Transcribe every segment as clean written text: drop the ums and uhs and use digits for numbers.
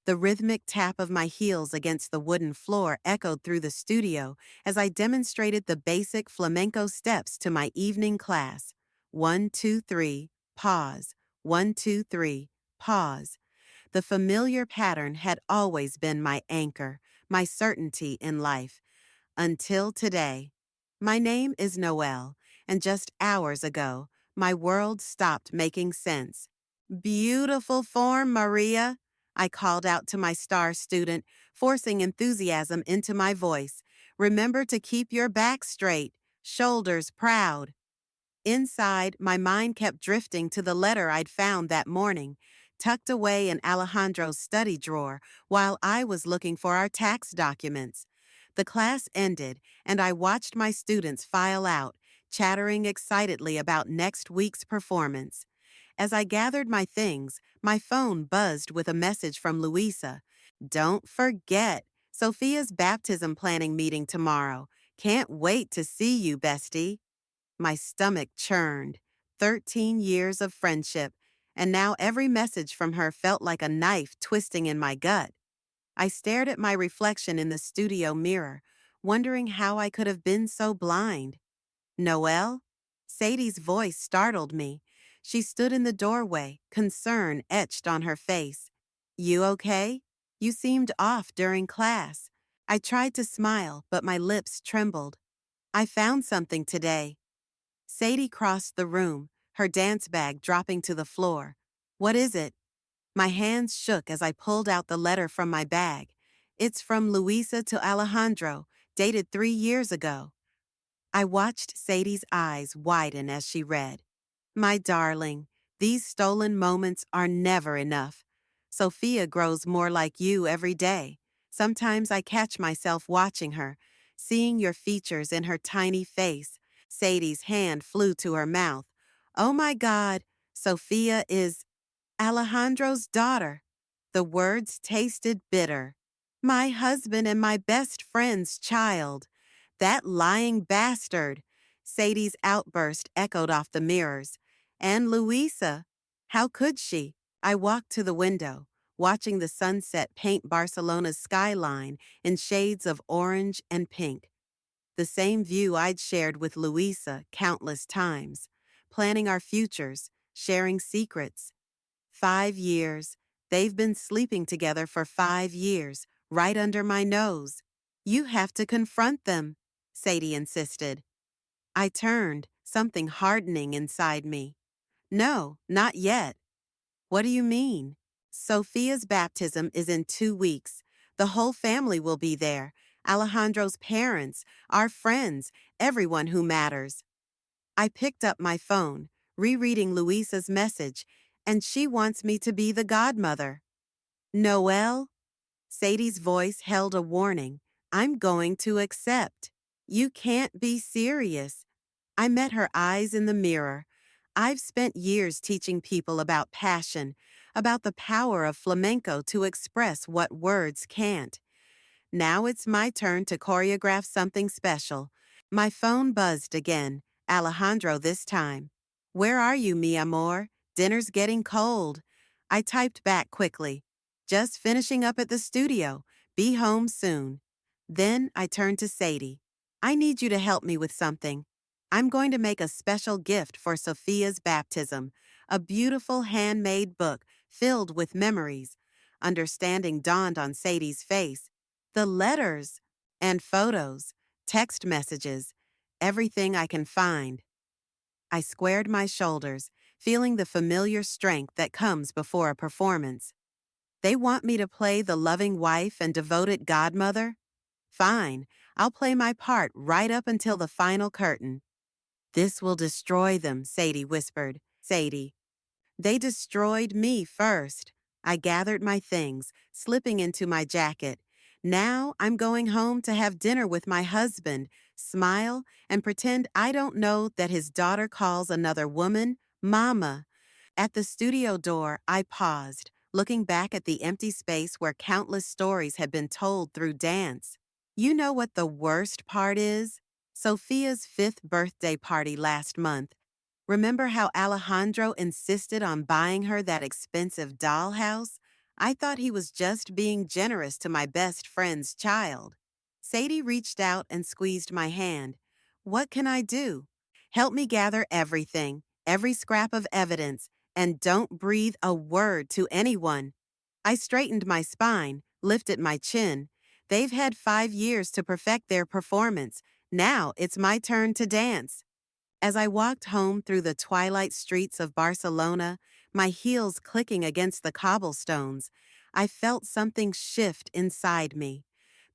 The rhythmic tap of my heels against the wooden floor echoed through the studio as I demonstrated the basic flamenco steps to my evening class. 1, 2, 3, pause. 1, 2, 3, pause. The familiar pattern had always been my anchor, my certainty in life. Until today. My name is Noelle, and just hours ago, my world stopped making sense. Beautiful form, Maria, I called out to my star student, forcing enthusiasm into my voice. Remember to keep your back straight, shoulders proud. Inside, my mind kept drifting to the letter I'd found that morning, tucked away in Alejandro's study drawer while I was looking for our tax documents. The class ended, and I watched my students file out, chattering excitedly about next week's performance. As I gathered my things, my phone buzzed with a message from Louisa. Don't forget, Sophia's baptism planning meeting tomorrow. Can't wait to see you, bestie. My stomach churned. 13 years of friendship, and now every message from her felt like a knife twisting in my gut. I stared at my reflection in the studio mirror, wondering how I could have been so blind. Noelle? Sadie's voice startled me. She stood in the doorway, concern etched on her face. You okay? You seemed off during class. I tried to smile, but my lips trembled. I found something today. Sadie crossed the room, her dance bag dropping to the floor. What is it? My hands shook as I pulled out the letter from my bag. It's from Luisa to Alejandro, dated 3 years ago. I watched Sadie's eyes widen as she read. My darling, these stolen moments are never enough. Sophia grows more like you every day. Sometimes I catch myself watching her, seeing your features in her tiny face. Sadie's hand flew to her mouth. Oh my God, Sophia is Alejandro's daughter. The words tasted bitter. My husband and my best friend's child. That lying bastard. Sadie's outburst echoed off the mirrors. And Louisa. How could she? I walked to the window, watching the sunset paint Barcelona's skyline in shades of orange and pink. The same view I'd shared with Louisa countless times, planning our futures, sharing secrets. 5 years. They've been sleeping together for 5 years, right under my nose. You have to confront them, Sadie insisted. I turned, something hardening inside me. No, not yet. What do you mean? Sophia's baptism is in 2 weeks. The whole family will be there. Alejandro's parents, our friends, everyone who matters. I picked up my phone, rereading Louisa's message, and she wants me to be the godmother. Noelle? Sadie's voice held a warning. I'm going to accept. You can't be serious. I met her eyes in the mirror. I've spent years teaching people about passion, about the power of flamenco to express what words can't. Now it's my turn to choreograph something special. My phone buzzed again, Alejandro this time. Where are you, mi amor? Dinner's getting cold. I typed back quickly. Just finishing up at the studio. Be home soon. Then I turned to Sadie. I need you to help me with something. I'm going to make a special gift for Sophia's baptism, a beautiful handmade book filled with memories. Understanding dawned on Sadie's face. The letters and photos, text messages, everything I can find. I squared my shoulders, feeling the familiar strength that comes before a performance. They want me to play the loving wife and devoted godmother? Fine, I'll play my part right up until the final curtain. This will destroy them, Sadie whispered. Sadie. They destroyed me first. I gathered my things, slipping into my jacket. Now I'm going home to have dinner with my husband, smile, and pretend I don't know that his daughter calls another woman Mama. At the studio door, I paused, looking back at the empty space where countless stories had been told through dance. You know what the worst part is? Sophia's 5th birthday party last month. Remember how Alejandro insisted on buying her that expensive dollhouse? I thought he was just being generous to my best friend's child. Sadie reached out and squeezed my hand. What can I do? Help me gather everything, every scrap of evidence, and don't breathe a word to anyone. I straightened my spine, lifted my chin. They've had 5 years to perfect their performance. Now it's my turn to dance. As I walked home through the twilight streets of Barcelona, my heels clicking against the cobblestones, I felt something shift inside me.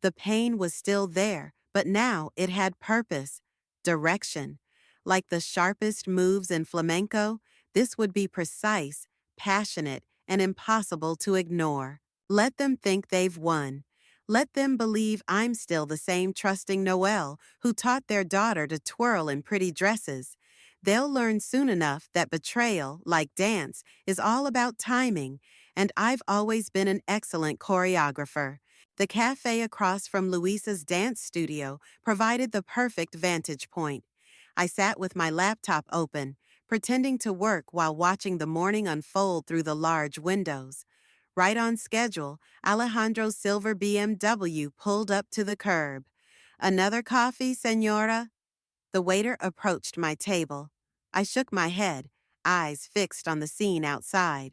The pain was still there, but now it had purpose, direction. Like the sharpest moves in flamenco, this would be precise, passionate, and impossible to ignore. Let them think they've won. Let them believe I'm still the same trusting Noelle who taught their daughter to twirl in pretty dresses. They'll learn soon enough that betrayal, like dance, is all about timing, and I've always been an excellent choreographer. The cafe across from Luisa's dance studio provided the perfect vantage point. I sat with my laptop open, pretending to work while watching the morning unfold through the large windows. Right on schedule, Alejandro's silver BMW pulled up to the curb. Another coffee, senora? The waiter approached my table. I shook my head, eyes fixed on the scene outside.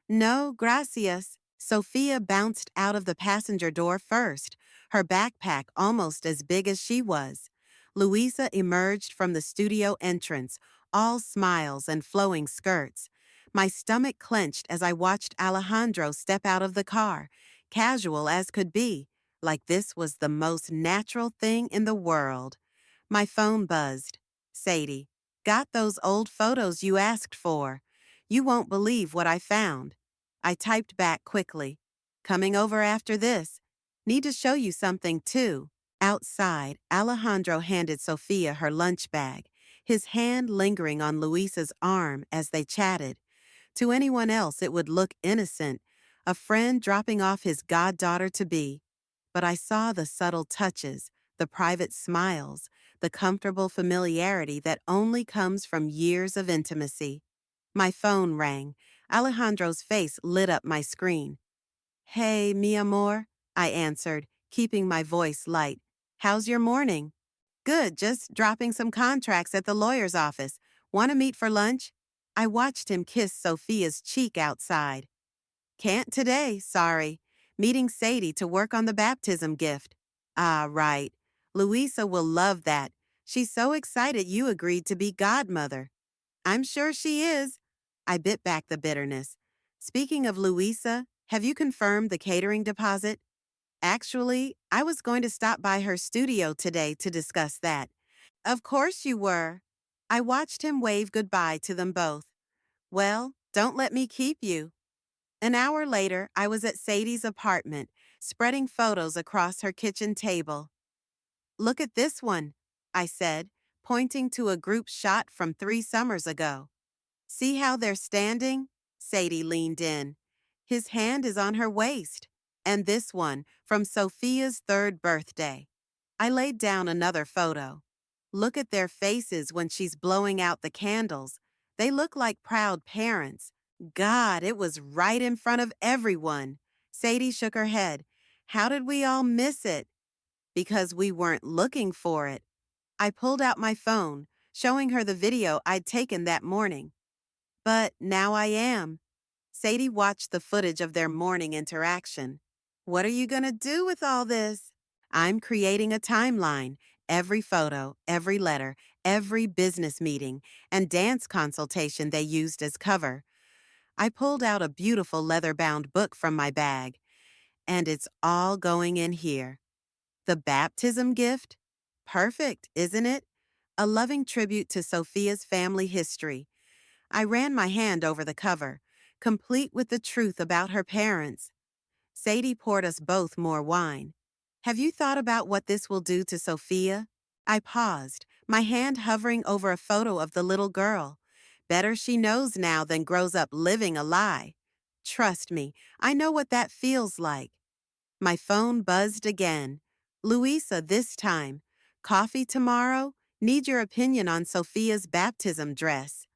No, gracias. Sophia bounced out of the passenger door first, her backpack almost as big as she was. Luisa emerged from the studio entrance, all smiles and flowing skirts. My stomach clenched as I watched Alejandro step out of the car, casual as could be, like this was the most natural thing in the world. My phone buzzed. Sadie, got those old photos you asked for. You won't believe what I found. I typed back quickly. Coming over after this. Need to show you something too. Outside, Alejandro handed Sophia her lunch bag, his hand lingering on Luisa's arm as they chatted. To anyone else, it would look innocent, a friend dropping off his goddaughter-to-be. But I saw the subtle touches, the private smiles, the comfortable familiarity that only comes from years of intimacy. My phone rang. Alejandro's face lit up my screen. Hey, mi amor, I answered, keeping my voice light. How's your morning? Good, just dropping some contracts at the lawyer's office. Want to meet for lunch? I watched him kiss Sophia's cheek outside. Can't today, sorry. Meeting Sadie to work on the baptism gift. Ah, right. Louisa will love that. She's so excited you agreed to be godmother. I'm sure she is. I bit back the bitterness. Speaking of Louisa, have you confirmed the catering deposit? Actually, I was going to stop by her studio today to discuss that. Of course you were. I watched him wave goodbye to them both. Well, don't let me keep you. An hour later, I was at Sadie's apartment, spreading photos across her kitchen table. Look at this one, I said, pointing to a group shot from 3 summers ago. See how they're standing? Sadie leaned in. His hand is on her waist. And this one, from Sophia's 3rd birthday. I laid down another photo. Look at their faces when she's blowing out the candles. They look like proud parents. God, it was right in front of everyone. Sadie shook her head. How did we all miss it? Because we weren't looking for it. I pulled out my phone, showing her the video I'd taken that morning. But now I am. Sadie watched the footage of their morning interaction. What are you going to do with all this? I'm creating a timeline. Every photo, every letter, every business meeting, and dance consultation they used as cover. I pulled out a beautiful leather-bound book from my bag. And it's all going in here. The baptism gift? Perfect, isn't it? A loving tribute to Sophia's family history. I ran my hand over the cover, complete with the truth about her parents. Sadie poured us both more wine. Have you thought about what this will do to Sophia? I paused, my hand hovering over a photo of the little girl. Better she knows now than grows up living a lie. Trust me, I know what that feels like. My phone buzzed again. Louisa, this time. Coffee tomorrow? Need your opinion on Sophia's baptism dress.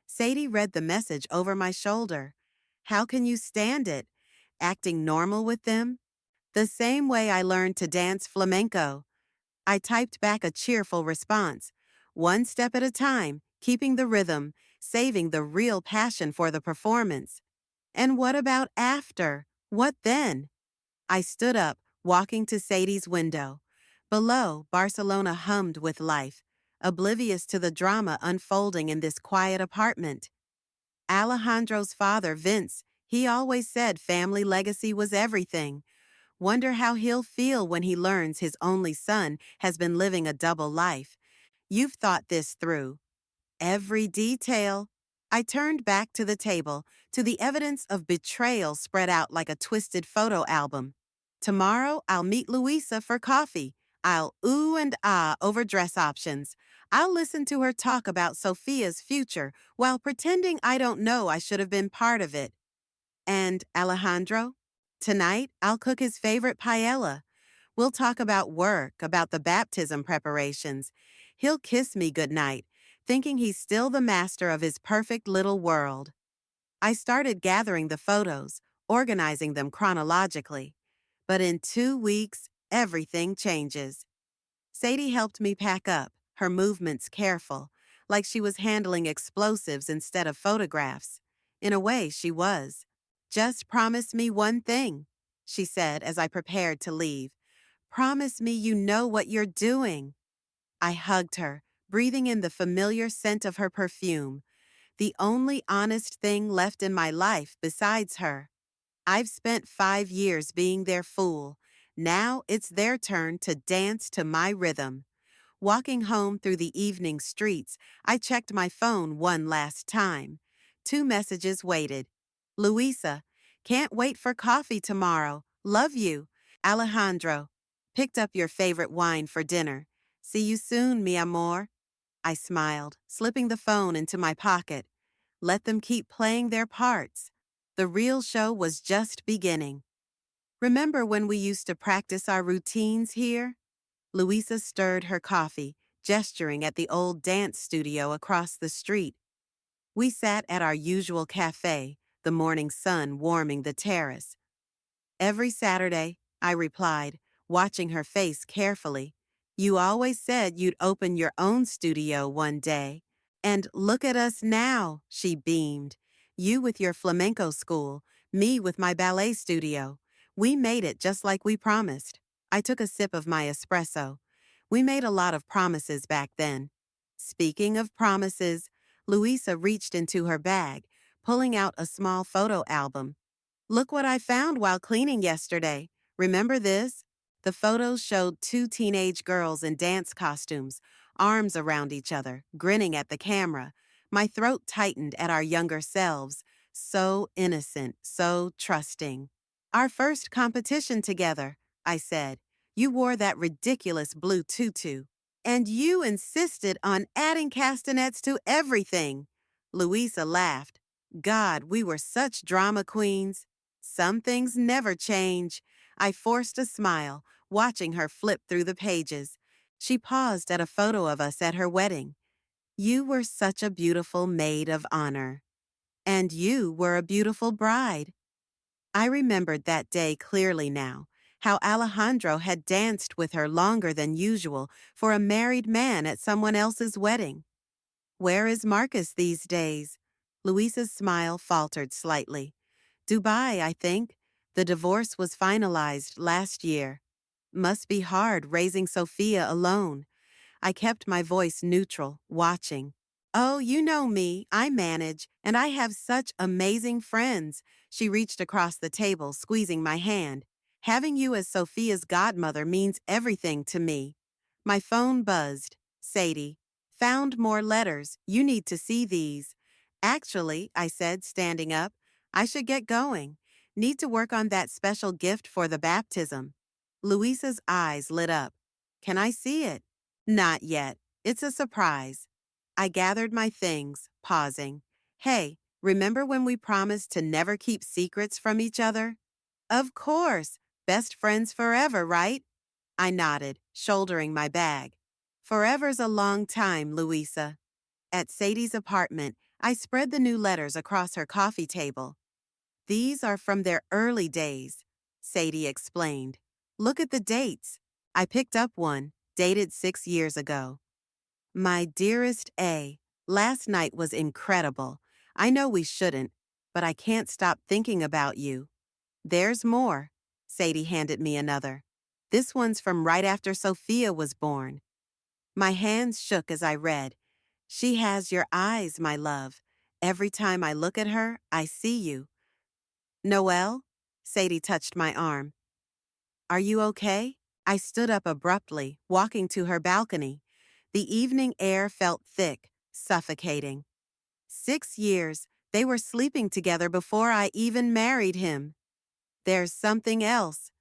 Sadie read the message over my shoulder. How can you stand it? acting normal with them? The same way I learned to dance flamenco. I typed back a cheerful response, one step at a time, keeping the rhythm, saving the real passion for the performance. And what about after? What then? I stood up, walking to Sadie's window. Below, Barcelona hummed with life, oblivious to the drama unfolding in this quiet apartment. Alejandro's father, Vince, he always said family legacy was everything. Wonder how he'll feel when he learns his only son has been living a double life. You've thought this through. Every detail. I turned back to the table, to the evidence of betrayal spread out like a twisted photo album. Tomorrow, I'll meet Louisa for coffee. I'll ooh and ah over dress options. I'll listen to her talk about Sophia's future while pretending I don't know I should have been part of it. And Alejandro? Tonight, I'll cook his favorite paella. We'll talk about work, about the baptism preparations. He'll kiss me goodnight, thinking he's still the master of his perfect little world. I started gathering the photos, organizing them chronologically. But in 2 weeks, everything changes. Sadie helped me pack up, her movements careful, like she was handling explosives instead of photographs. In a way, she was. Just promise me one thing, she said as I prepared to leave. Promise me you know what you're doing. I hugged her, breathing in the familiar scent of her perfume, the only honest thing left in my life besides her. I've spent 5 years being their fool. Now it's their turn to dance to my rhythm. Walking home through the evening streets, I checked my phone one last time. 2 messages waited. Luisa, can't wait for coffee tomorrow. Love you. Alejandro, picked up your favorite wine for dinner. See you soon, mi amor. I smiled, slipping the phone into my pocket. Let them keep playing their parts. The real show was just beginning. Remember when we used to practice our routines here? Louisa stirred her coffee, gesturing at the old dance studio across the street. We sat at our usual cafe, the morning sun warming the terrace. Every Saturday, I replied, watching her face carefully. You always said you'd open your own studio one day. And look at us now, she beamed. You with your flamenco school, me with my ballet studio. We made it just like we promised. I took a sip of my espresso. We made a lot of promises back then. Speaking of promises, Louisa reached into her bag, pulling out a small photo album. Look what I found while cleaning yesterday. Remember this? The photos showed 2 teenage girls in dance costumes, arms around each other, grinning at the camera. My throat tightened at our younger selves. So innocent, so trusting. Our first competition together, I said. You wore that ridiculous blue tutu. And you insisted on adding castanets to everything. Louisa laughed. God, we were such drama queens. Some things never change. I forced a smile, watching her flip through the pages. She paused at a photo of us at her wedding. You were such a beautiful maid of honor. And you were a beautiful bride. I remembered that day clearly now, how Alejandro had danced with her longer than usual for a married man at someone else's wedding. Where is Marcus these days? Louisa's smile faltered slightly. Dubai, I think. The divorce was finalized last year. Must be hard raising Sophia alone. I kept my voice neutral, watching. Oh, you know me, I manage, and I have such amazing friends. She reached across the table, squeezing my hand. Having you as Sophia's godmother means everything to me. My phone buzzed. Sadie. Found more letters. You need to see these. Actually, I said, standing up, I should get going. Need to work on that special gift for the baptism. Louisa's eyes lit up. Can I see it? Not yet. It's a surprise. I gathered my things, pausing. Hey, remember when we promised to never keep secrets from each other? Of course. Best friends forever, right? I nodded, shouldering my bag. Forever's a long time, Louisa. At Sadie's apartment, I spread the new letters across her coffee table. These are from their early days, Sadie explained. Look at the dates. I picked up one, dated 6 years ago. My dearest A, last night was incredible. I know we shouldn't, but I can't stop thinking about you. There's more. Sadie handed me another. This one's from right after Sophia was born. My hands shook as I read. She has your eyes, my love. Every time I look at her, I see you. Noelle? Sadie touched my arm. Are you okay? I stood up abruptly, walking to her balcony. The evening air felt thick, suffocating. 6 years, they were sleeping together before I even married him. There's something else.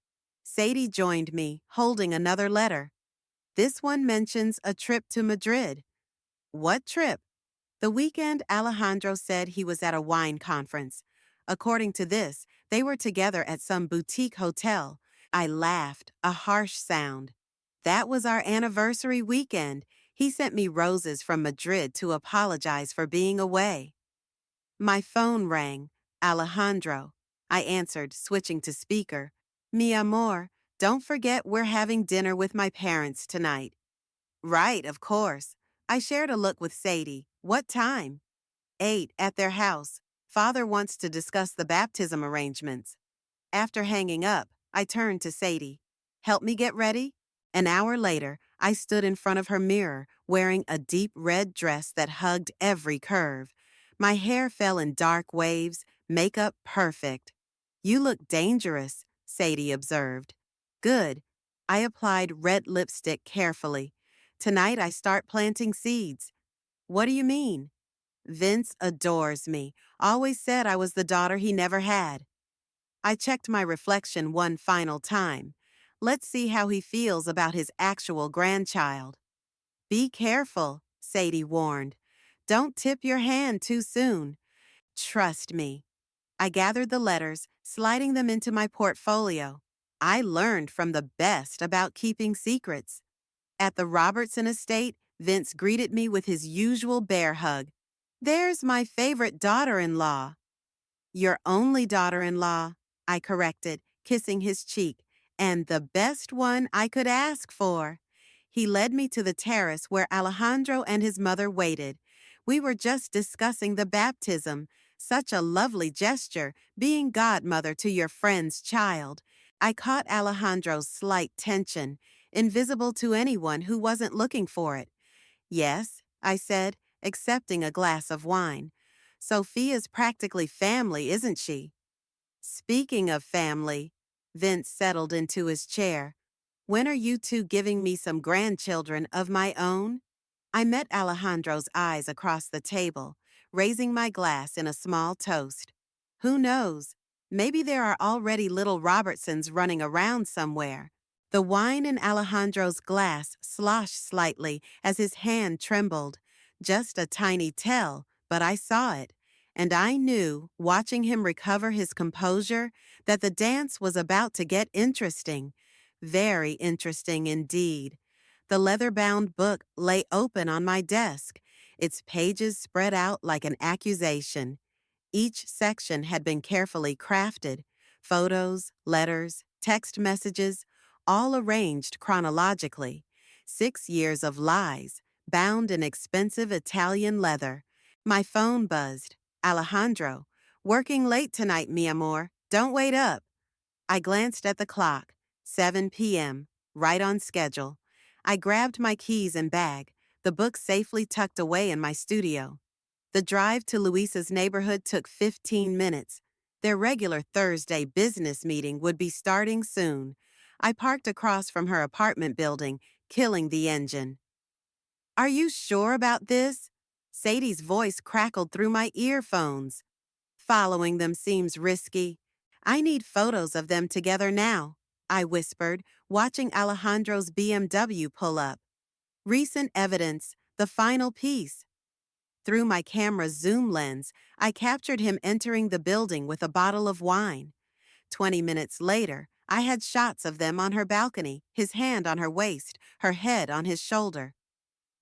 Sadie joined me, holding another letter. This one mentions a trip to Madrid. What trip? The weekend Alejandro said he was at a wine conference. According to this, they were together at some boutique hotel. I laughed, a harsh sound. That was our anniversary weekend. He sent me roses from Madrid to apologize for being away. My phone rang. Alejandro. I answered, switching to speaker. Mi amor, don't forget we're having dinner with my parents tonight. Right, of course. I shared a look with Sadie. What time? 8 at their house. Father wants to discuss the baptism arrangements. After hanging up, I turned to Sadie. Help me get ready? An hour later, I stood in front of her mirror, wearing a deep red dress that hugged every curve. My hair fell in dark waves, makeup perfect. You look dangerous, Sadie observed. Good. I applied red lipstick carefully. Tonight I start planting seeds. What do you mean? Vince adores me. Always said I was the daughter he never had. I checked my reflection one final time. Let's see how he feels about his actual grandchild. Be careful, Sadie warned. Don't tip your hand too soon. Trust me. I gathered the letters, sliding them into my portfolio. I learned from the best about keeping secrets. At the Robertson estate, Vince greeted me with his usual bear hug. There's my favorite daughter-in-law. Your only daughter-in-law, I corrected, kissing his cheek, and the best one I could ask for. He led me to the terrace where Alejandro and his mother waited. We were just discussing the baptism. Such a lovely gesture, being godmother to your friend's child. I caught Alejandro's slight tension, invisible to anyone who wasn't looking for it. Yes, I said, accepting a glass of wine. Sophia's practically family, isn't she? Speaking of family, Vince settled into his chair. When are you two giving me some grandchildren of my own? I met Alejandro's eyes across the table, raising my glass in a small toast. Who knows? Maybe there are already little Robertsons running around somewhere. The wine in Alejandro's glass sloshed slightly as his hand trembled. Just a tiny tell, but I saw it. And I knew, watching him recover his composure, that the dance was about to get interesting. Very interesting indeed. The leather-bound book lay open on my desk, its pages spread out like an accusation. Each section had been carefully crafted, photos, letters, text messages, all arranged chronologically. 6 years of lies, bound in expensive Italian leather. My phone buzzed. Alejandro, working late tonight, mi amor. Don't wait up. I glanced at the clock. 7 p.m., right on schedule. I grabbed my keys and bag, the book safely tucked away in my studio. The drive to Luisa's neighborhood took 15 minutes. Their regular Thursday business meeting would be starting soon. I parked across from her apartment building, killing the engine. Are you sure about this? Sadie's voice crackled through my earphones. Following them seems risky. I need photos of them together now, I whispered, watching Alejandro's BMW pull up. Recent evidence, the final piece. Through my camera's zoom lens, I captured him entering the building with a bottle of wine. 20 minutes later, I had shots of them on her balcony, his hand on her waist, her head on his shoulder.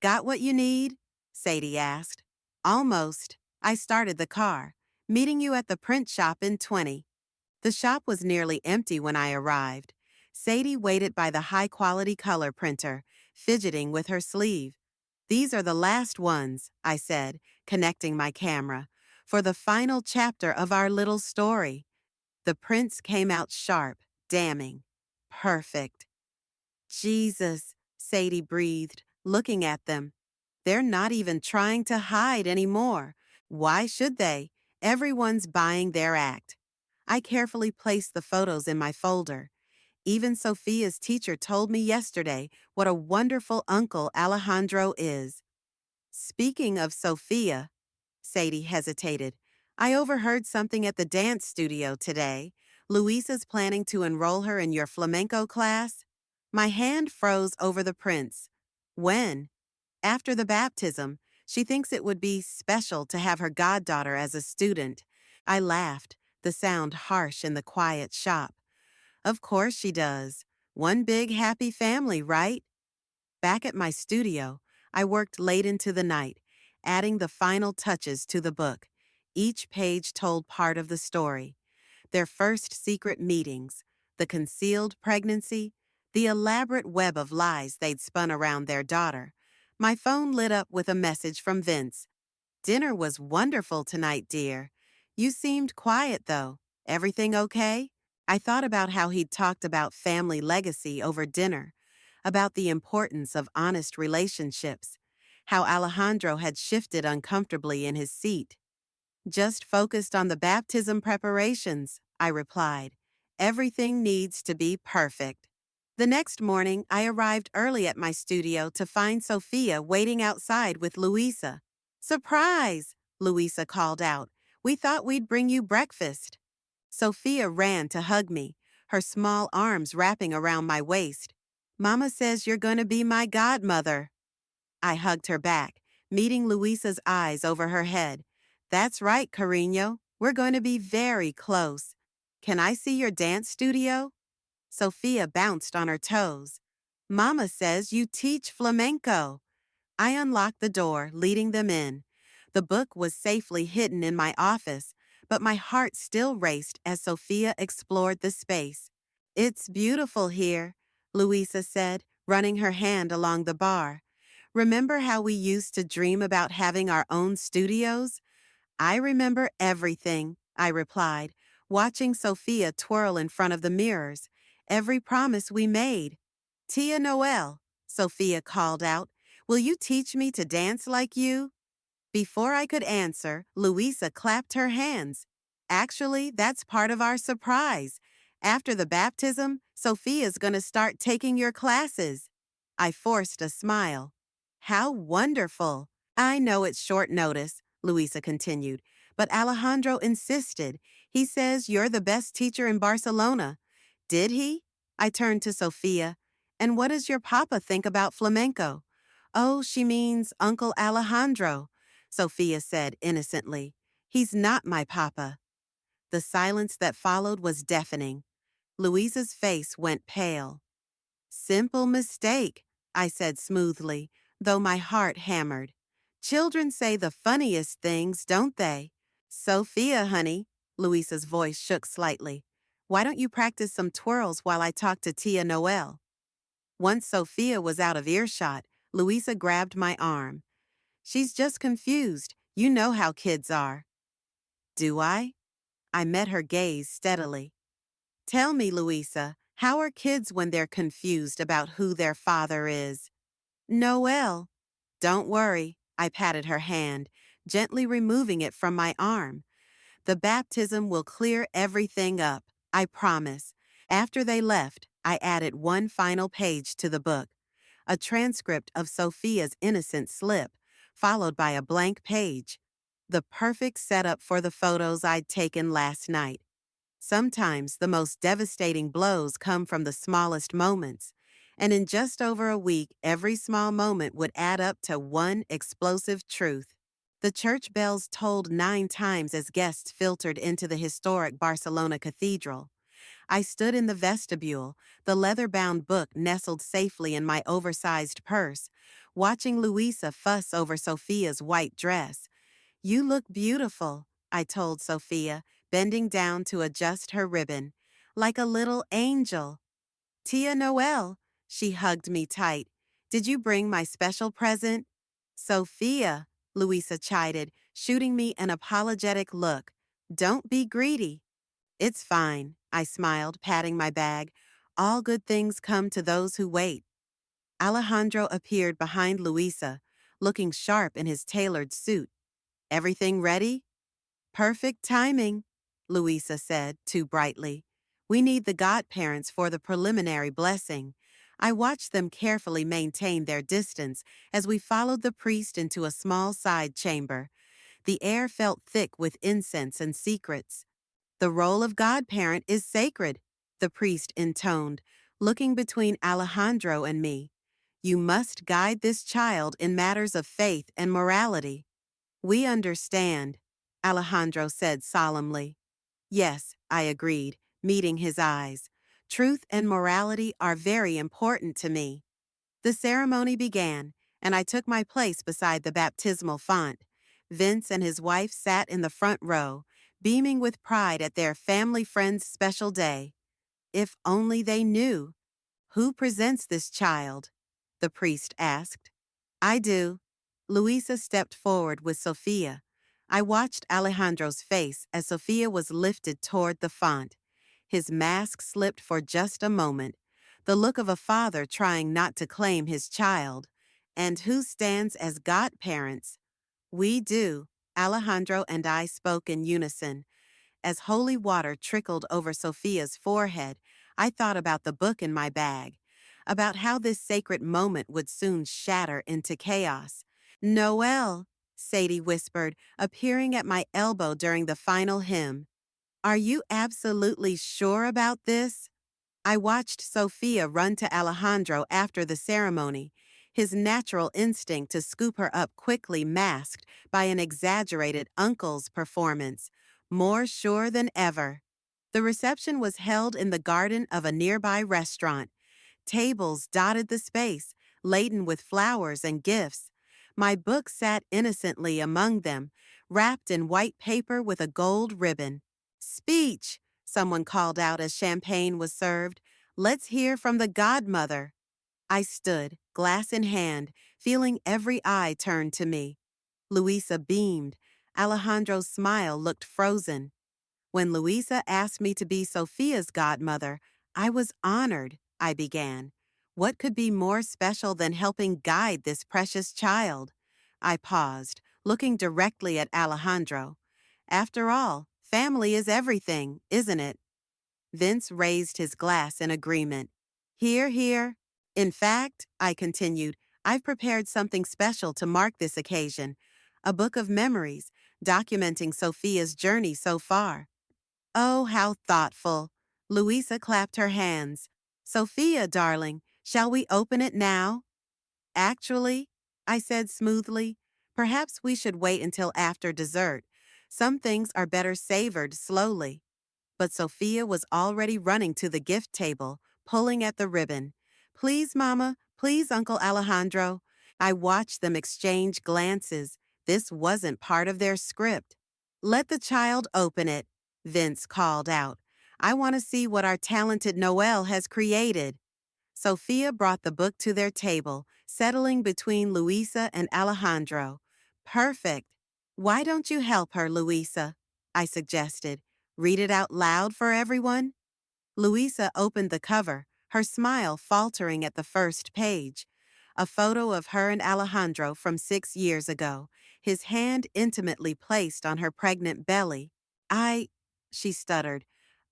Got what you need? Sadie asked. Almost. I started the car. Meeting you at the print shop in 20. The shop was nearly empty when I arrived. Sadie waited by the high-quality color printer, fidgeting with her sleeve. These are the last ones, I said, connecting my camera, for the final chapter of our little story. The prints came out sharp, damning. Perfect. Jesus, Sadie breathed, looking at them. They're not even trying to hide anymore. Why should they? Everyone's buying their act. I carefully placed the photos in my folder. Even Sophia's teacher told me yesterday what a wonderful uncle Alejandro is. Speaking of Sophia, Sadie hesitated. I overheard something at the dance studio today. Luisa's planning to enroll her in your flamenco class. My hand froze over the prints. When? After the baptism. She thinks it would be special to have her goddaughter as a student. I laughed, the sound harsh in the quiet shop. Of course she does. One big happy family, right? Back at my studio, I worked late into the night, adding the final touches to the book. Each page told part of the story. Their first secret meetings, the concealed pregnancy, the elaborate web of lies they'd spun around their daughter. My phone lit up with a message from Vince. Dinner was wonderful tonight, dear. You seemed quiet, though. Everything okay? I thought about how he'd talked about family legacy over dinner, about the importance of honest relationships, how Alejandro had shifted uncomfortably in his seat. Just focused on the baptism preparations, I replied. Everything needs to be perfect. The next morning, I arrived early at my studio to find Sophia waiting outside with Luisa. Surprise! Luisa called out. We thought we'd bring you breakfast. Sophia ran to hug me, her small arms wrapping around my waist. Mama says you're going to be my godmother. I hugged her back, meeting Luisa's eyes over her head. That's right, Carino. We're going to be very close. Can I see your dance studio? Sophia bounced on her toes. Mama says you teach flamenco. I unlocked the door, leading them in. The book was safely hidden in my office, but my heart still raced as Sophia explored the space. It's beautiful here, Luisa said, running her hand along the bar. Remember how we used to dream about having our own studios? I remember everything, I replied, watching Sophia twirl in front of the mirrors. Every promise we made. Tia Noel, Sophia called out, will you teach me to dance like you? Before I could answer, Luisa clapped her hands. Actually, that's part of our surprise. After the baptism, Sophia's going to start taking your classes. I forced a smile. How wonderful. I know it's short notice, Luisa continued, but Alejandro insisted. He says you're the best teacher in Barcelona. Did he? I turned to Sophia. And what does your papa think about flamenco? Oh, she means Uncle Alejandro, Sophia said innocently. He's not my papa. The silence that followed was deafening. Louisa's face went pale. Simple mistake, I said smoothly, though my heart hammered. Children say the funniest things, don't they? Sophia, honey, Louisa's voice shook slightly. Why don't you practice some twirls while I talk to Tia Noel? Once Sophia was out of earshot, Louisa grabbed my arm. She's just confused. You know how kids are. Do I? I met her gaze steadily. Tell me, Louisa, how are kids when they're confused about who their father is? Noel. Don't worry, I patted her hand, gently removing it from my arm. The baptism will clear everything up, I promise. After they left, I added one final page to the book, a transcript of Sophia's innocent slip, followed by a blank page. The perfect setup for the photos I'd taken last night. Sometimes the most devastating blows come from the smallest moments, and in just over a week, every small moment would add up to one explosive truth. The church bells tolled 9 times as guests filtered into the historic Barcelona cathedral. I stood in the vestibule, the leather-bound book nestled safely in my oversized purse, watching Luisa fuss over Sophia's white dress. You look beautiful, I told Sophia, bending down to adjust her ribbon. Like a little angel. Tia Noel, she hugged me tight. Did you bring my special present? Sophia, Louisa chided, shooting me an apologetic look. Don't be greedy. It's fine, I smiled, patting my bag. All good things come to those who wait. Alejandro appeared behind Louisa, looking sharp in his tailored suit. Everything ready? Perfect timing, Louisa said, too brightly. We need the godparents for the preliminary blessing. I watched them carefully maintain their distance as we followed the priest into a small side chamber. The air felt thick with incense and secrets. The role of godparent is sacred, the priest intoned, looking between Alejandro and me. You must guide this child in matters of faith and morality. We understand, Alejandro said solemnly. Yes, I agreed, meeting his eyes. Truth and morality are very important to me. The ceremony began, and I took my place beside the baptismal font. Vince and his wife sat in the front row, beaming with pride at their family friend's special day. If only they knew. Who presents this child? The priest asked. I do. Luisa stepped forward with Sophia. I watched Alejandro's face as Sophia was lifted toward the font. His mask slipped for just a moment, the look of a father trying not to claim his child. And who stands as godparents? We do. Alejandro and I spoke in unison. As holy water trickled over Sophia's forehead, I thought about the book in my bag, about how this sacred moment would soon shatter into chaos. Noel, Sadie whispered, appearing at my elbow during the final hymn. Are you absolutely sure about this? I watched Sophia run to Alejandro after the ceremony, his natural instinct to scoop her up quickly masked by an exaggerated uncle's performance, more sure than ever. The reception was held in the garden of a nearby restaurant. Tables dotted the space, laden with flowers and gifts. My book sat innocently among them, wrapped in white paper with a gold ribbon. Speech, someone called out as champagne was served. Let's hear from the godmother. I stood, glass in hand, feeling every eye turned to me. Luisa beamed. Alejandro's smile looked frozen. When Luisa asked me to be Sophia's godmother, I was honored, I began. What could be more special than helping guide this precious child? I paused, looking directly at Alejandro. After all, family is everything, isn't it? Vince raised his glass in agreement. Hear, hear. In fact, I continued, I've prepared something special to mark this occasion. A book of memories, documenting Sophia's journey so far. Oh, how thoughtful. Louisa clapped her hands. Sophia, darling, shall we open it now? Actually, I said smoothly, perhaps we should wait until after dessert. Some things are better savored slowly. But Sophia was already running to the gift table, pulling at the ribbon. Please, Mama, please, Uncle Alejandro. I watched them exchange glances. This wasn't part of their script. Let the child open it, Vince called out. I want to see what our talented Noel has created. Sophia brought the book to their table, settling between Luisa and Alejandro. Perfect. Why don't you help her, Luisa? I suggested. Read it out loud for everyone? Luisa opened the cover, her smile faltering at the first page. A photo of her and Alejandro from 6 years ago, his hand intimately placed on her pregnant belly. She stuttered.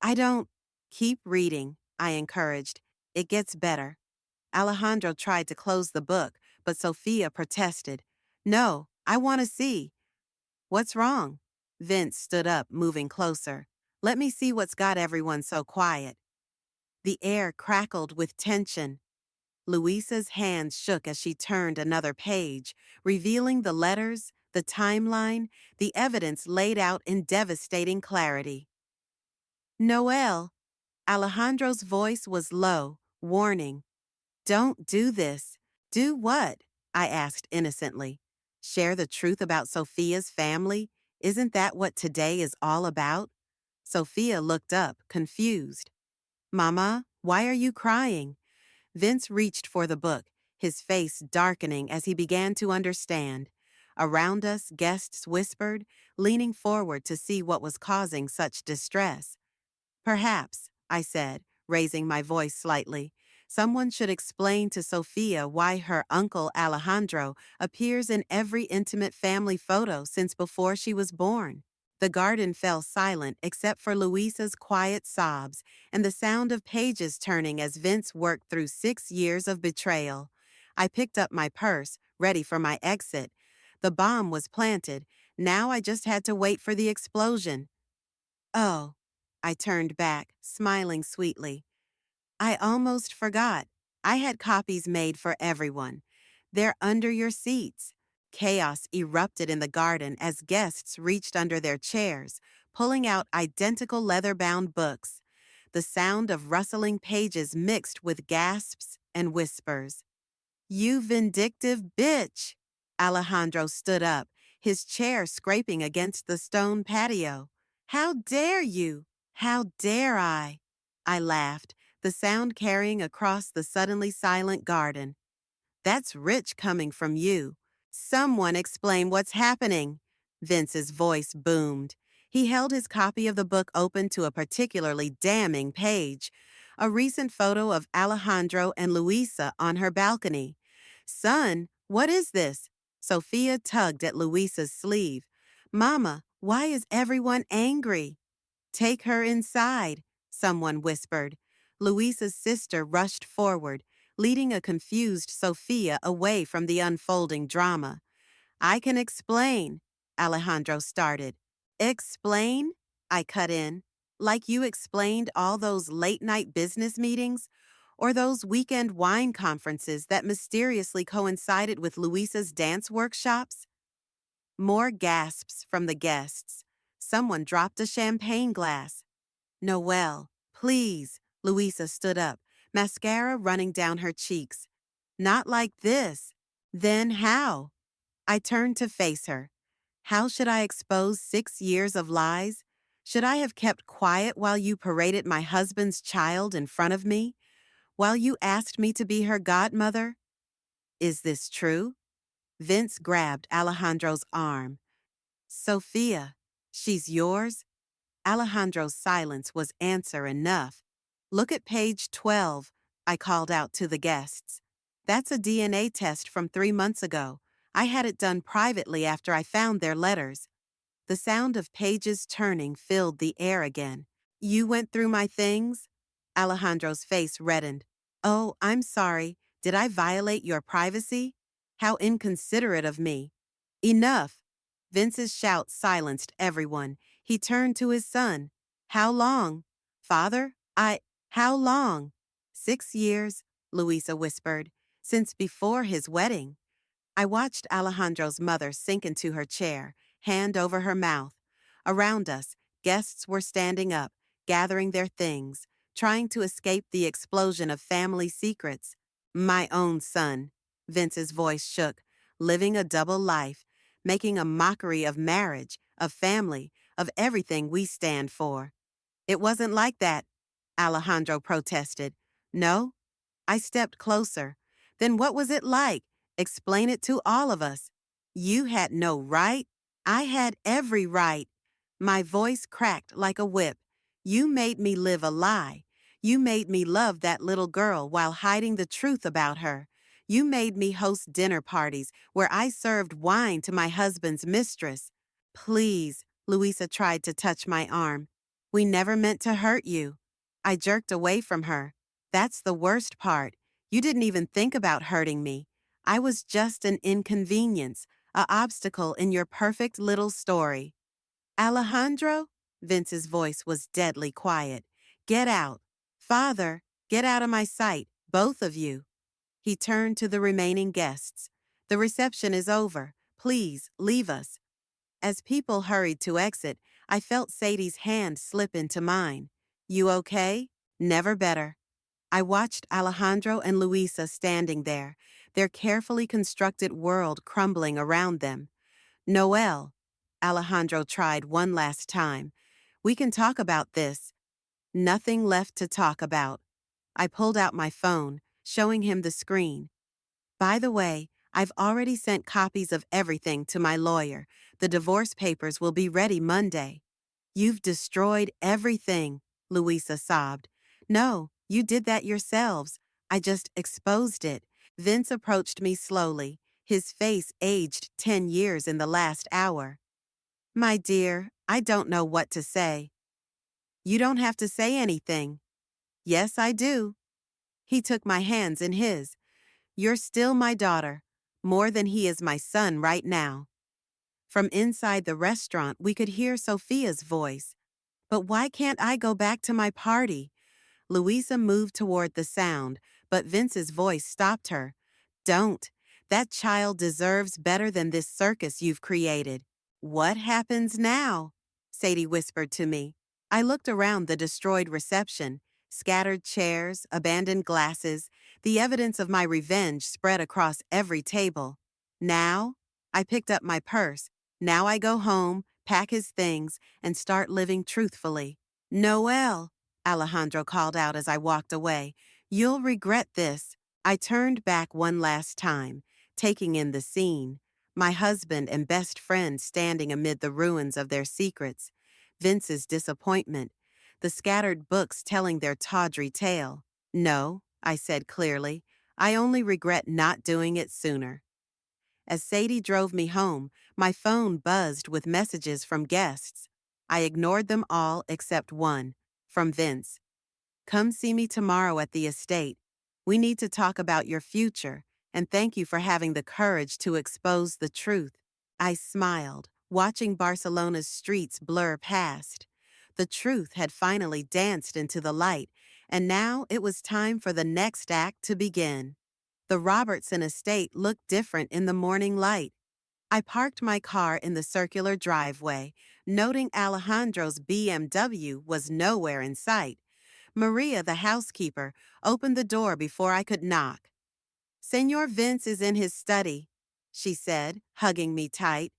I don't. Keep reading, I encouraged. It gets better. Alejandro tried to close the book, but Sophia protested. No, I want to see. What's wrong? Vince stood up, moving closer. Let me see what's got everyone so quiet. The air crackled with tension. Luisa's hands shook as she turned another page, revealing the letters, the timeline, the evidence laid out in devastating clarity. Noel, Alejandro's voice was low, warning. Don't do this. Do what? I asked innocently. Share the truth about Sophia's family? Isn't that what today is all about? Sophia looked up, confused. Mama, why are you crying? Vince reached for the book, his face darkening as he began to understand. Around us, guests whispered, leaning forward to see what was causing such distress. Perhaps, I said, raising my voice slightly, someone should explain to Sophia why her uncle Alejandro appears in every intimate family photo since before she was born. The garden fell silent except for Luisa's quiet sobs and the sound of pages turning as Vince worked through 6 years of betrayal. I picked up my purse, ready for my exit. The bomb was planted. Now I just had to wait for the explosion. Oh, I turned back, smiling sweetly. I almost forgot. I had copies made for everyone. They're under your seats. Chaos erupted in the garden as guests reached under their chairs, pulling out identical leather-bound books. The sound of rustling pages mixed with gasps and whispers. You vindictive bitch! Alejandro stood up, his chair scraping against the stone patio. How dare you? How dare I? I laughed, the sound carrying across the suddenly silent garden. That's rich coming from you. Someone explain what's happening. Vince's voice boomed. He held his copy of the book open to a particularly damning page, a recent photo of Alejandro and Luisa on her balcony. Son, what is this? Sophia tugged at Luisa's sleeve. Mama, why is everyone angry? Take her inside, someone whispered. Luisa's sister rushed forward, leading a confused Sophia away from the unfolding drama. I can explain, Alejandro started. Explain? I cut in. Like you explained all those late-night business meetings? Or those weekend wine conferences that mysteriously coincided with Luisa's dance workshops? More gasps from the guests. Someone dropped a champagne glass. Noelle, please, Luisa stood up, mascara running down her cheeks. Not like this. Then how? I turned to face her. How should I expose 6 years of lies? Should I have kept quiet while you paraded my husband's child in front of me? While you asked me to be her godmother? Is this true? Vince grabbed Alejandro's arm. Sophia, she's yours? Alejandro's silence was answer enough. Look at page 12, I called out to the guests. That's a DNA test from 3 months ago. I had it done privately after I found their letters. The sound of pages turning filled the air again. You went through my things? Alejandro's face reddened. Oh, I'm sorry. Did I violate your privacy? How inconsiderate of me. Enough. Vince's shout silenced everyone. He turned to his son. How long? Father, how long? 6 years, Luisa whispered. Since before his wedding. I watched Alejandro's mother sink into her chair, hand over her mouth. Around us, guests were standing up, gathering their things, trying to escape the explosion of family secrets. My own son, Vince's voice shook, living a double life, making a mockery of marriage, of family, of everything we stand for. It wasn't like that, Alejandro protested. No? I stepped closer. Then what was it like? Explain it to all of us. You had no right. I had every right. My voice cracked like a whip. You made me live a lie. You made me love that little girl while hiding the truth about her. You made me host dinner parties where I served wine to my husband's mistress. Please, Luisa tried to touch my arm. We never meant to hurt you. I jerked away from her. That's the worst part. You didn't even think about hurting me. I was just an inconvenience, a obstacle in your perfect little story. Alejandro? Vince's voice was deadly quiet. Get out. Father, get out of my sight, both of you. He turned to the remaining guests. The reception is over. Please, leave us. As people hurried to exit, I felt Sadie's hand slip into mine. You okay? Never better. I watched Alejandro and Luisa standing there, their carefully constructed world crumbling around them. Noelle, Alejandro tried one last time. We can talk about this. Nothing left to talk about. I pulled out my phone, showing him the screen. By the way, I've already sent copies of everything to my lawyer. The divorce papers will be ready Monday. You've destroyed everything, Louisa sobbed. No, you did that yourselves. I just exposed it. Vince approached me slowly, his face aged 10 years in the last hour. My dear, I don't know what to say. You don't have to say anything. Yes, I do. He took my hands in his. You're still my daughter, more than he is my son right now. From inside the restaurant, we could hear Sophia's voice. But why can't I go back to my party? Louisa moved toward the sound, but Vince's voice stopped her. Don't. That child deserves better than this circus you've created. What happens now? Sadie whispered to me. I looked around the destroyed reception. Scattered chairs, abandoned glasses, the evidence of my revenge spread across every table. Now? I picked up my purse. Now I go home, pack his things, and start living truthfully. Noelle, Alejandro called out as I walked away. You'll regret this. I turned back one last time, taking in the scene. My husband and best friend standing amid the ruins of their secrets. Vince's disappointment. The scattered books telling their tawdry tale. No, I said clearly. I only regret not doing it sooner. As Sadie drove me home, my phone buzzed with messages from guests. I ignored them all except one, from Vince. Come see me tomorrow at the estate. We need to talk about your future, and thank you for having the courage to expose the truth. I smiled, watching Barcelona's streets blur past. The truth had finally danced into the light, and now it was time for the next act to begin. The Robertson estate looked different in the morning light. I parked my car in the circular driveway, noting Alejandro's BMW was nowhere in sight. Maria, the housekeeper, opened the door before I could knock. Senor Vince is in his study, she said, hugging me tight.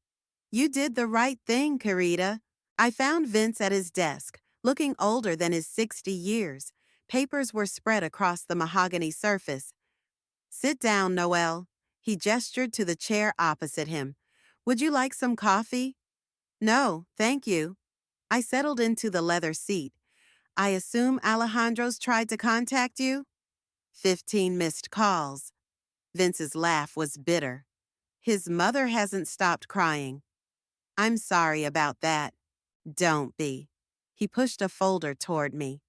You did the right thing, querida. I found Vince at his desk, looking older than his 60 years. Papers were spread across the mahogany surface. Sit down, Noelle. He gestured to the chair opposite him. Would you like some coffee? No, thank you. I settled into the leather seat. I assume Alejandro's tried to contact you? 15 missed calls. Vince's laugh was bitter. His mother hasn't stopped crying. I'm sorry about that. Don't be. He pushed a folder toward me.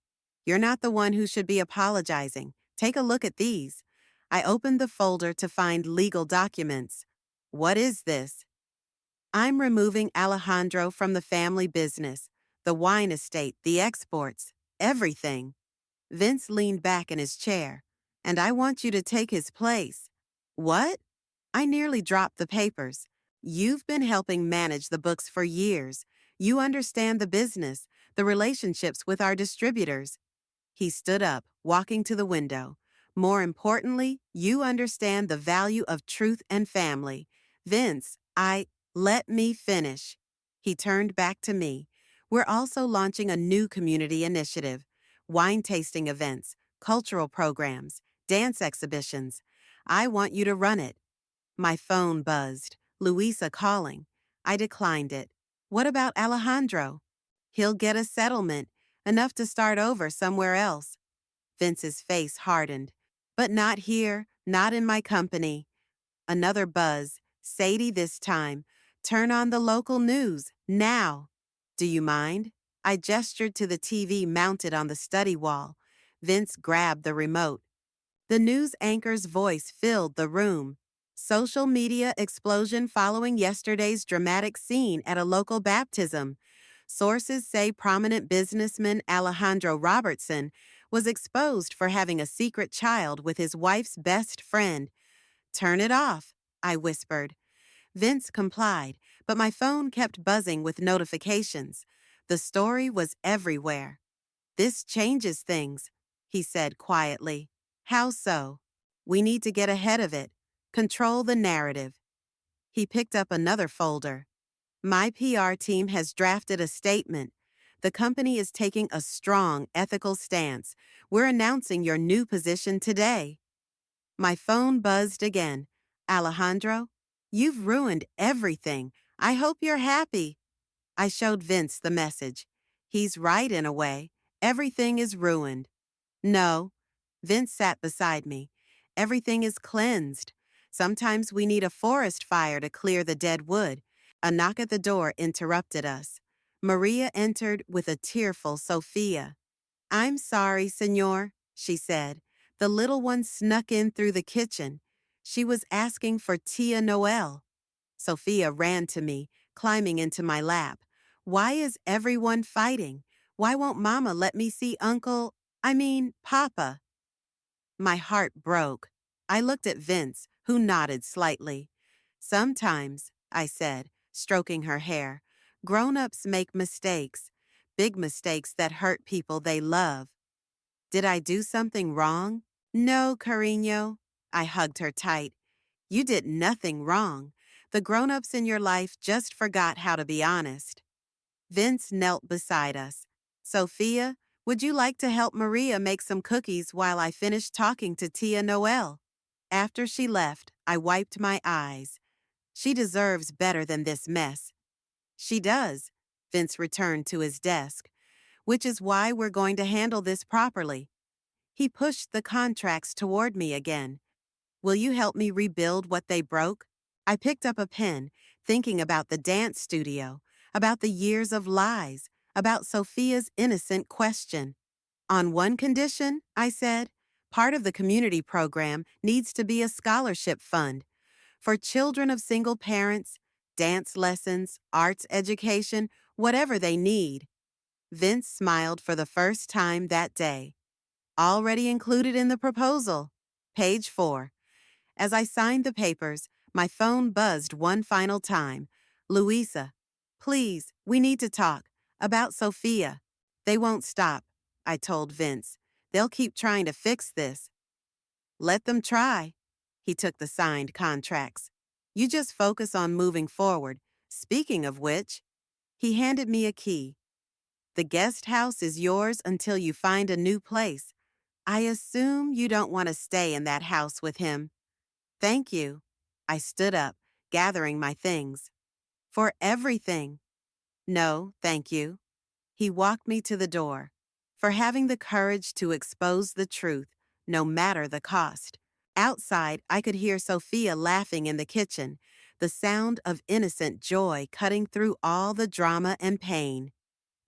You're not the one who should be apologizing. Take a look at these. I opened the folder to find legal documents. What is this? I'm removing Alejandro from the family business, the wine estate, the exports, everything. Vince leaned back in his chair. And I want you to take his place. What? I nearly dropped the papers. You've been helping manage the books for years. You understand the business, the relationships with our distributors. He stood up, walking to the window. More importantly, you understand the value of truth and family. Vince, let me finish. He turned back to me. We're also launching a new community initiative. Wine tasting events, cultural programs, dance exhibitions. I want you to run it. My phone buzzed. Luisa calling. I declined it. What about Alejandro? He'll get a settlement, enough to start over somewhere else. Vince's face hardened. But not here, not in my company. Another buzz. Sadie this time. Turn on the local news, now. Do you mind? I gestured to the TV mounted on the study wall. Vince grabbed the remote. The news anchor's voice filled the room. Social media explosion following yesterday's dramatic scene at a local baptism. Sources say prominent businessman Alejandro Robertson was exposed for having a secret child with his wife's best friend. Turn it off, I whispered. Vince complied, but my phone kept buzzing with notifications. The story was everywhere. This changes things, he said quietly. How so? We need to get ahead of it. Control the narrative. He picked up another folder. My PR team has drafted a statement. The company is taking a strong ethical stance. We're announcing your new position today. My phone buzzed again. Alejandro, you've ruined everything. I hope you're happy. I showed Vince the message. He's right in a way. Everything is ruined. No. Vince sat beside me. Everything is cleansed. Sometimes we need a forest fire to clear the dead wood. A knock at the door interrupted us. Maria entered with a tearful Sophia. I'm sorry, senor, she said. The little one snuck in through the kitchen. She was asking for Tia Noel. Sophia ran to me, climbing into my lap. Why is everyone fighting? Why won't Mama let me see Papa? My heart broke. I looked at Vince, who nodded slightly. Sometimes, I said, stroking her hair, grown-ups make mistakes, big mistakes that hurt people they love. Did I do something wrong? No, Carino. I hugged her tight. You did nothing wrong. The grown-ups in your life just forgot how to be honest. Vince knelt beside us. Sophia, would you like to help Maria make some cookies while I finish talking to Tia Noel? After she left, I wiped my eyes. She deserves better than this mess. She does. Vince returned to his desk. Which is why we're going to handle this properly. He pushed the contracts toward me again. Will you help me rebuild what they broke? I picked up a pen, thinking about the dance studio, about the years of lies, about Sophia's innocent question. On one condition, I said, part of the community program needs to be a scholarship fund. For children of single parents, dance lessons, arts education, whatever they need. Vince smiled for the first time that day. Already included in the proposal. Page 4. As I signed the papers, my phone buzzed one final time. Louisa, please, we need to talk. About Sophia. They won't stop, I told Vince. They'll keep trying to fix this. Let them try. He took the signed contracts. You just focus on moving forward. Speaking of which, he handed me a key. The guest house is yours until you find a new place. I assume you don't want to stay in that house with him. Thank you. I stood up, gathering my things. For everything. No, thank you. He walked me to the door. For having the courage to expose the truth, no matter the cost. Outside, I could hear Sophia laughing in the kitchen, the sound of innocent joy cutting through all the drama and pain.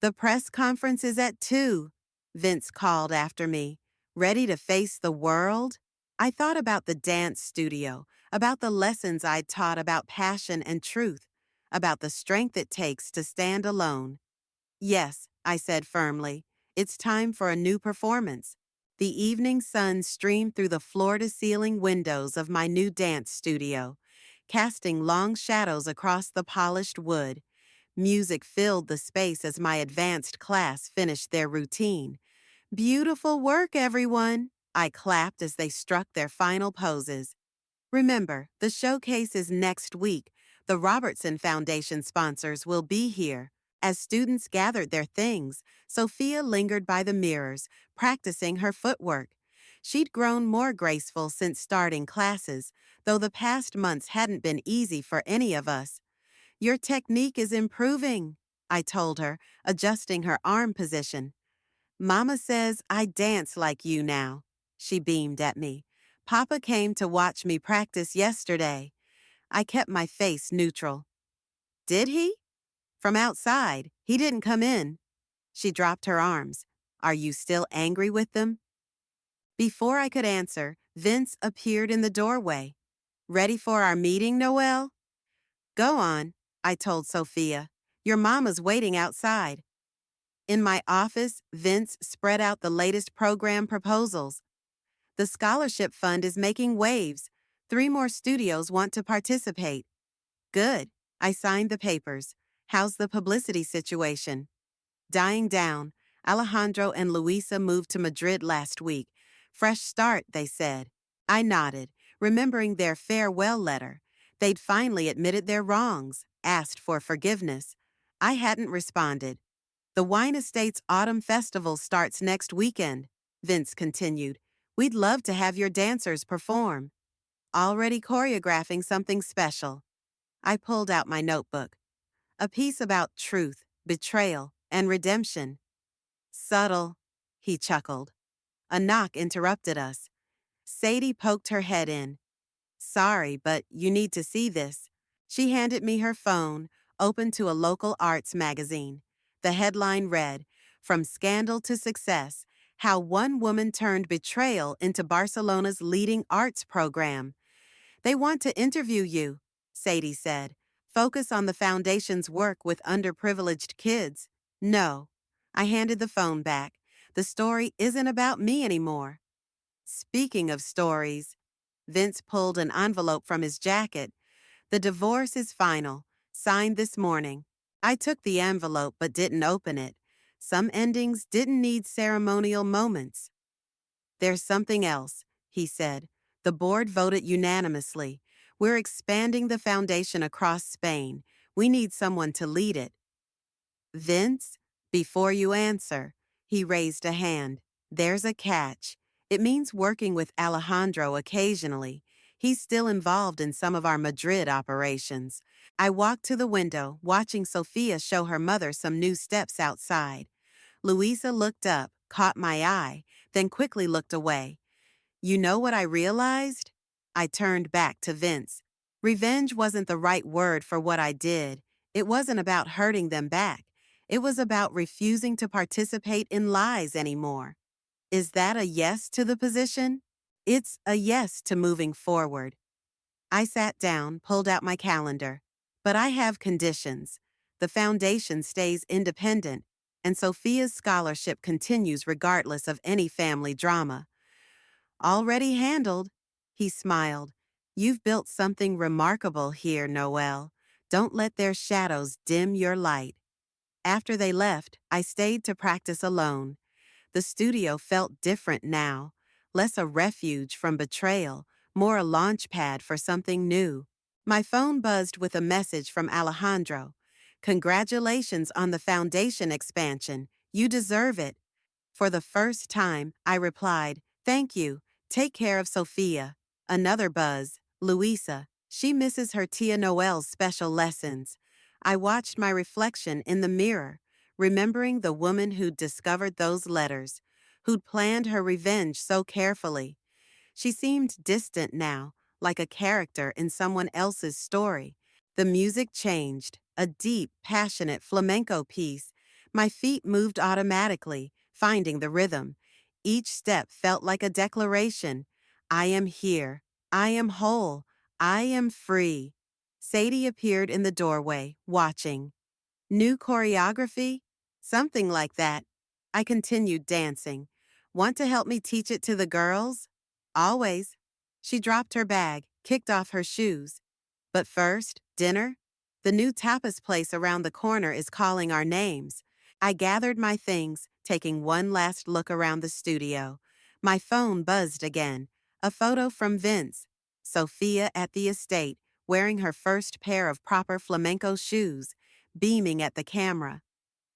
The press conference is at 2, Vince called after me. Ready to face the world? I thought about the dance studio, about the lessons I'd taught about passion and truth, about the strength it takes to stand alone. Yes, I said firmly, it's time for a new performance. The evening sun streamed through the floor-to-ceiling windows of my new dance studio, casting long shadows across the polished wood. Music filled the space as my advanced class finished their routine. Beautiful work, everyone! I clapped as they struck their final poses. Remember, the showcase is next week. The Robertson Foundation sponsors will be here. As students gathered their things, Sophia lingered by the mirrors, practicing her footwork. She'd grown more graceful since starting classes, though the past months hadn't been easy for any of us. Your technique is improving, I told her, adjusting her arm position. Mama says I dance like you now. She beamed at me. Papa came to watch me practice yesterday. I kept my face neutral. Did he? From outside. He didn't come in. She dropped her arms. Are you still angry with them? Before I could answer, Vince appeared in the doorway. Ready for our meeting, Noelle? Go on, I told Sophia. Your mama's waiting outside. In my office, Vince spread out the latest program proposals. The scholarship fund is making waves. 3 more studios want to participate. Good. I signed the papers. How's the publicity situation? Dying down. Alejandro and Luisa moved to Madrid last week. Fresh start, they said. I nodded, remembering their farewell letter. They'd finally admitted their wrongs. asked for forgiveness. I hadn't responded. The Wine Estate's Autumn Festival starts next weekend, Vince continued. We'd love to have your dancers perform. Already choreographing something special. I pulled out my notebook. A piece about truth, betrayal, and redemption. Subtle, he chuckled. A knock interrupted us. Sadie poked her head in. Sorry, but you need to see this. She handed me her phone, open to a local arts magazine. The headline read, From Scandal to Success, How One Woman Turned Betrayal into Barcelona's Leading Arts Program. They want to interview you, Sadie said. Focus on the foundation's work with underprivileged kids. No. I handed the phone back. The story isn't about me anymore. Speaking of stories, Vince pulled an envelope from his jacket. The divorce is final. Signed this morning. I took the envelope but didn't open it. Some endings didn't need ceremonial moments. There's something else, he said. The board voted unanimously. We're expanding the foundation across Spain. We need someone to lead it. Vince, before you answer, he raised a hand. There's a catch. It means working with Alejandro occasionally. He's still involved in some of our Madrid operations. I walked to the window, watching Sophia show her mother some new steps outside. Luisa looked up, caught my eye, then quickly looked away. You know what I realized? I turned back to Vince. Revenge wasn't the right word for what I did. It wasn't about hurting them back. It was about refusing to participate in lies anymore. Is that a yes to the position? It's a yes to moving forward. I sat down, pulled out my calendar. But I have conditions. The foundation stays independent, and Sophia's scholarship continues regardless of any family drama. Already handled, he smiled. You've built something remarkable here, Noelle. Don't let their shadows dim your light. After they left, I stayed to practice alone. The studio felt different now, less a refuge from betrayal, more a launch pad for something new. My phone buzzed with a message from Alejandro. Congratulations on the foundation expansion. You deserve it. For the first time, I replied, Thank you. Take care of Sophia. Another buzz. Luisa. She misses her Tia Noel's special lessons. I watched my reflection in the mirror, remembering the woman who'd discovered those letters, who'd planned her revenge so carefully. She seemed distant now, like a character in someone else's story. The music changed, a deep, passionate flamenco piece. My feet moved automatically, finding the rhythm. Each step felt like a declaration. I am here. I am whole. I am free. Sadie appeared in the doorway, watching. New choreography? Something like that. I continued dancing. Want to help me teach it to the girls? Always. She dropped her bag, kicked off her shoes. But first, dinner? The new tapas place around the corner is calling our names. I gathered my things, taking one last look around the studio. My phone buzzed again. A photo from Vince. Sophia at the estate, wearing her first pair of proper flamenco shoes, beaming at the camera.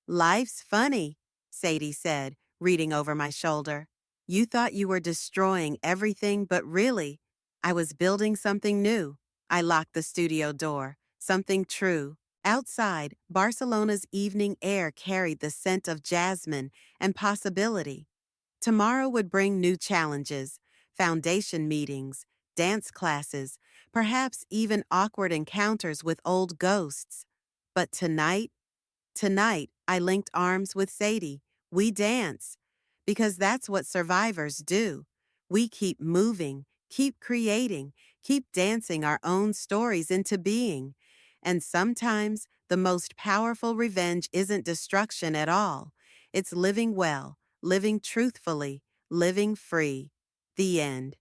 Life's funny, Sadie said, reading over my shoulder. You thought you were destroying everything, but really, I was building something new. I locked the studio door. Something true. Outside, Barcelona's evening air carried the scent of jasmine and possibility. Tomorrow would bring new challenges, foundation meetings, dance classes, perhaps even awkward encounters with old ghosts. But tonight, I linked arms with Sadie. We dance. Because that's what survivors do. We keep moving, keep creating, keep dancing our own stories into being. And sometimes the most powerful revenge isn't destruction at all. It's living well, living truthfully, living free. The end.